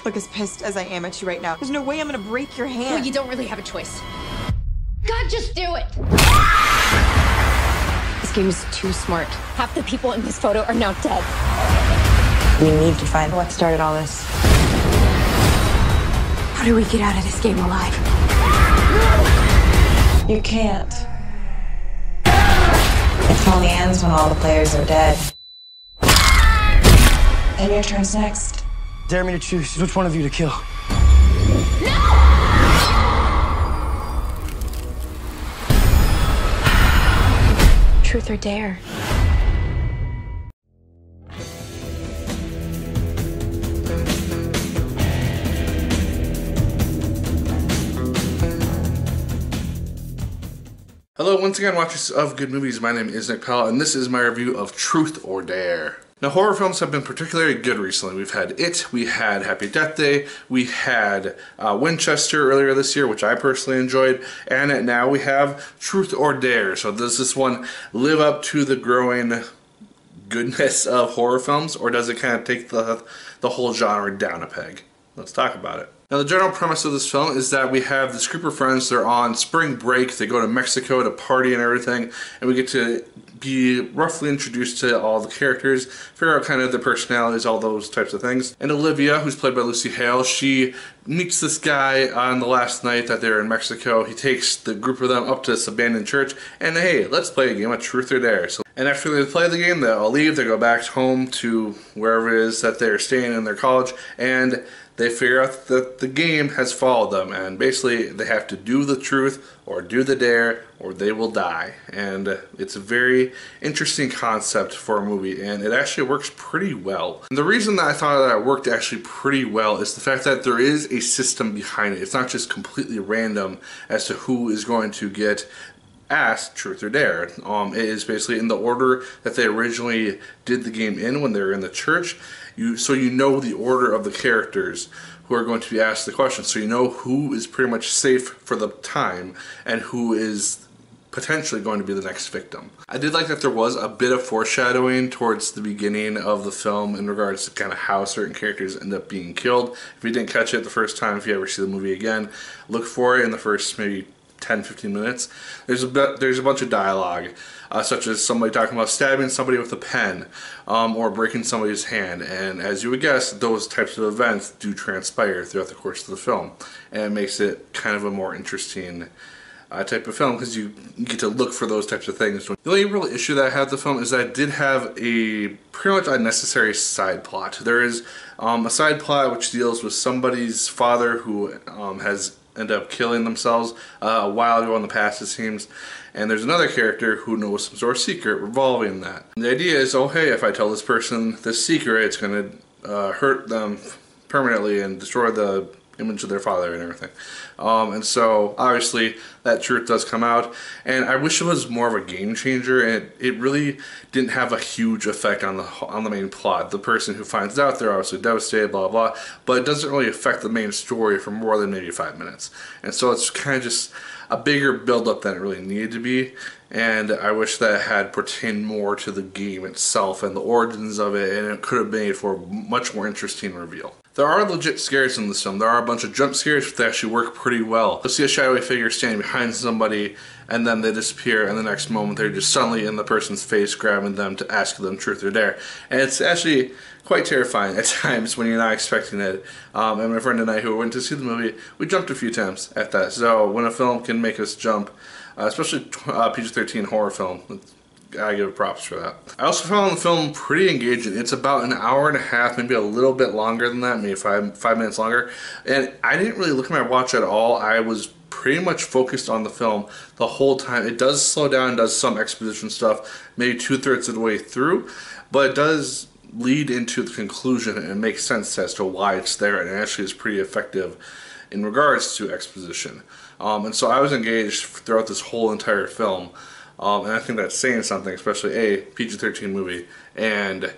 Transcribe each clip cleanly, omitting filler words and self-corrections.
Look, as pissed as I am at you right now, there's no way I'm gonna break your hand. Well, you don't really have a choice. God, just do it! This game is too smart. Half the people in this photo are now dead. We need to find what started all this. How do we get out of this game alive? You can't. It only ends when all the players are dead. And your turn's next. Dare me to choose which one of you to kill. Truth or dare? Hello, once again, watchers of Good Movies. My name is Nick Pell, and this is my review of Truth or Dare. Now, horror films have been particularly good recently. We've had It, we had Happy Death Day, we had Winchester earlier this year, which I personally enjoyed, and now we have Truth or Dare. So does this one live up to the growing goodness of horror films, or does it kind of take the whole genre down a peg? Let's talk about it. Now, the general premise of this film is that we have this group of friends. They're on spring break. They go to Mexico to party and everything, and we get to be roughly introduced to all the characters, figure out kind of their personalities, all those types of things. And Olivia, who's played by Lucy Hale, she meets this guy on the last night that they're in Mexico. He takes the group of them up to this abandoned church, and hey, let's play a game of Truth or Dare. And after they play the game, they all leave. They go back home to wherever it is that they're staying in their college, and they figure out that the game has followed them, and basically they have to do the truth or do the dare or they will die. And it's a very interesting concept for a movie, and it actually works pretty well. And the reason that I thought that it worked actually pretty well is the fact that there is a system behind it. It's not just completely random as to who is going to get asked Truth or Dare. It is basically in the order that they originally did the game in when they were in the church. So you know the order of the characters who are going to be asked the question. So you know who is pretty much safe for the time and who is potentially going to be the next victim. I did like that there was a bit of foreshadowing towards the beginning of the film in regards to kind of how certain characters end up being killed. If you didn't catch it the first time, if you ever see the movie again, look for it in the first maybe 10-15 minutes. There's a bunch of dialogue, such as somebody talking about stabbing somebody with a pen, or breaking somebody's hand, and as you would guess, those types of events do transpire throughout the course of the film, and it makes it kind of a more interesting type of film because you get to look for those types of things. The only real issue that I had with the film is that it did have a pretty much unnecessary side plot. There is a side plot which deals with somebody's father who has end up killing themselves a while ago in the past, it seems, and there's another character who knows some sort of secret revolving that. And the idea is, oh hey, if I tell this person this secret, it's going to hurt them permanently and destroy the image of their father and everything. And so obviously that truth does come out, and I wish it was more of a game changer, and it really didn't have a huge effect on the main plot. The person who finds out, they're obviously devastated, blah blah, but it doesn't really affect the main story for more than maybe 5 minutes. And so it's kind of just a bigger build-up than it really needed to be, and I wish that it had pertained more to the game itself and the origins of it, and it could have made for a much more interesting reveal. There are legit scares in this film. There are a bunch of jump scares that actually work pretty well. You'll see a shadowy figure standing behind somebody, and then they disappear, and the next moment they're just suddenly in the person's face, grabbing them to ask them Truth or Dare. And it's actually quite terrifying at times when you're not expecting it. And my friend and I, who went to see the movie, we jumped a few times at that. So when a film can make us jump, especially PG-13 horror film, I give it props for that. I also found the film pretty engaging. It's about an hour and a half, maybe a little bit longer than that, maybe five minutes longer. And I didn't really look at my watch at all. I was pretty much focused on the film the whole time. It does slow down, does some exposition stuff, maybe 2/3 of the way through, but it does lead into the conclusion, and it makes sense as to why it's there, and it actually is pretty effective in regards to exposition. And so I was engaged throughout this whole entire film. And I think that's saying something, especially a PG-13 movie, and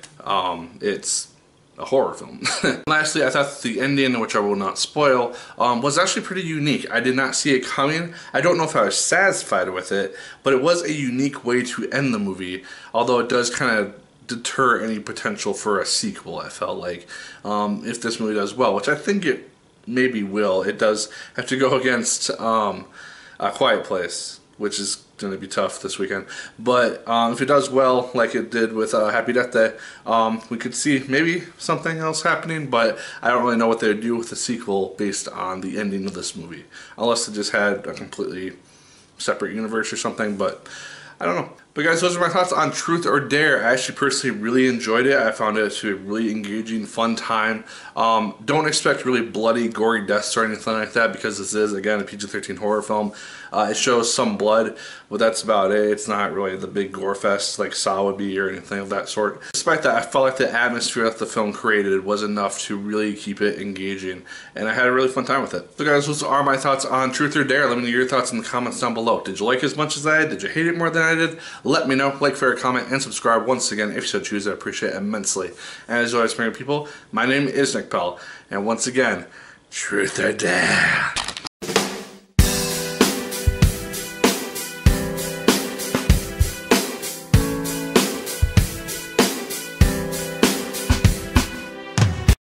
it's a horror film. Lastly, I thought the ending, which I will not spoil, was actually pretty unique. I did not see it coming. I don't know if I was satisfied with it, but it was a unique way to end the movie, although it does kind of deter any potential for a sequel, I felt like, if this movie does well, which I think it maybe will. It does have to go against A Quiet Place, which is going to be tough this weekend. But if it does well, like it did with Happy Death Day, we could see maybe something else happening, but I don't really know what they would do with the sequel based on the ending of this movie. Unless it just had a completely separate universe or something, but I don't know. But guys, those are my thoughts on Truth or Dare. I actually personally really enjoyed it. I found it to be a really engaging, fun time. Don't expect really bloody, gory deaths or anything like that, because this is, again, a PG-13 horror film. It shows some blood, but that's about it. It's not really the big gore fest like Saw would be or anything of that sort. Despite that, I felt like the atmosphere that the film created was enough to really keep it engaging, and I had a really fun time with it. So guys, those are my thoughts on Truth or Dare. Let me know your thoughts in the comments down below. Did you like it as much as I did? Did you hate it more than I did? Let me know. Like, favorite, comment, and subscribe once again if you so choose. I appreciate it immensely. And as always, people, my name is Nick Pell, and once again, Truth or Dare.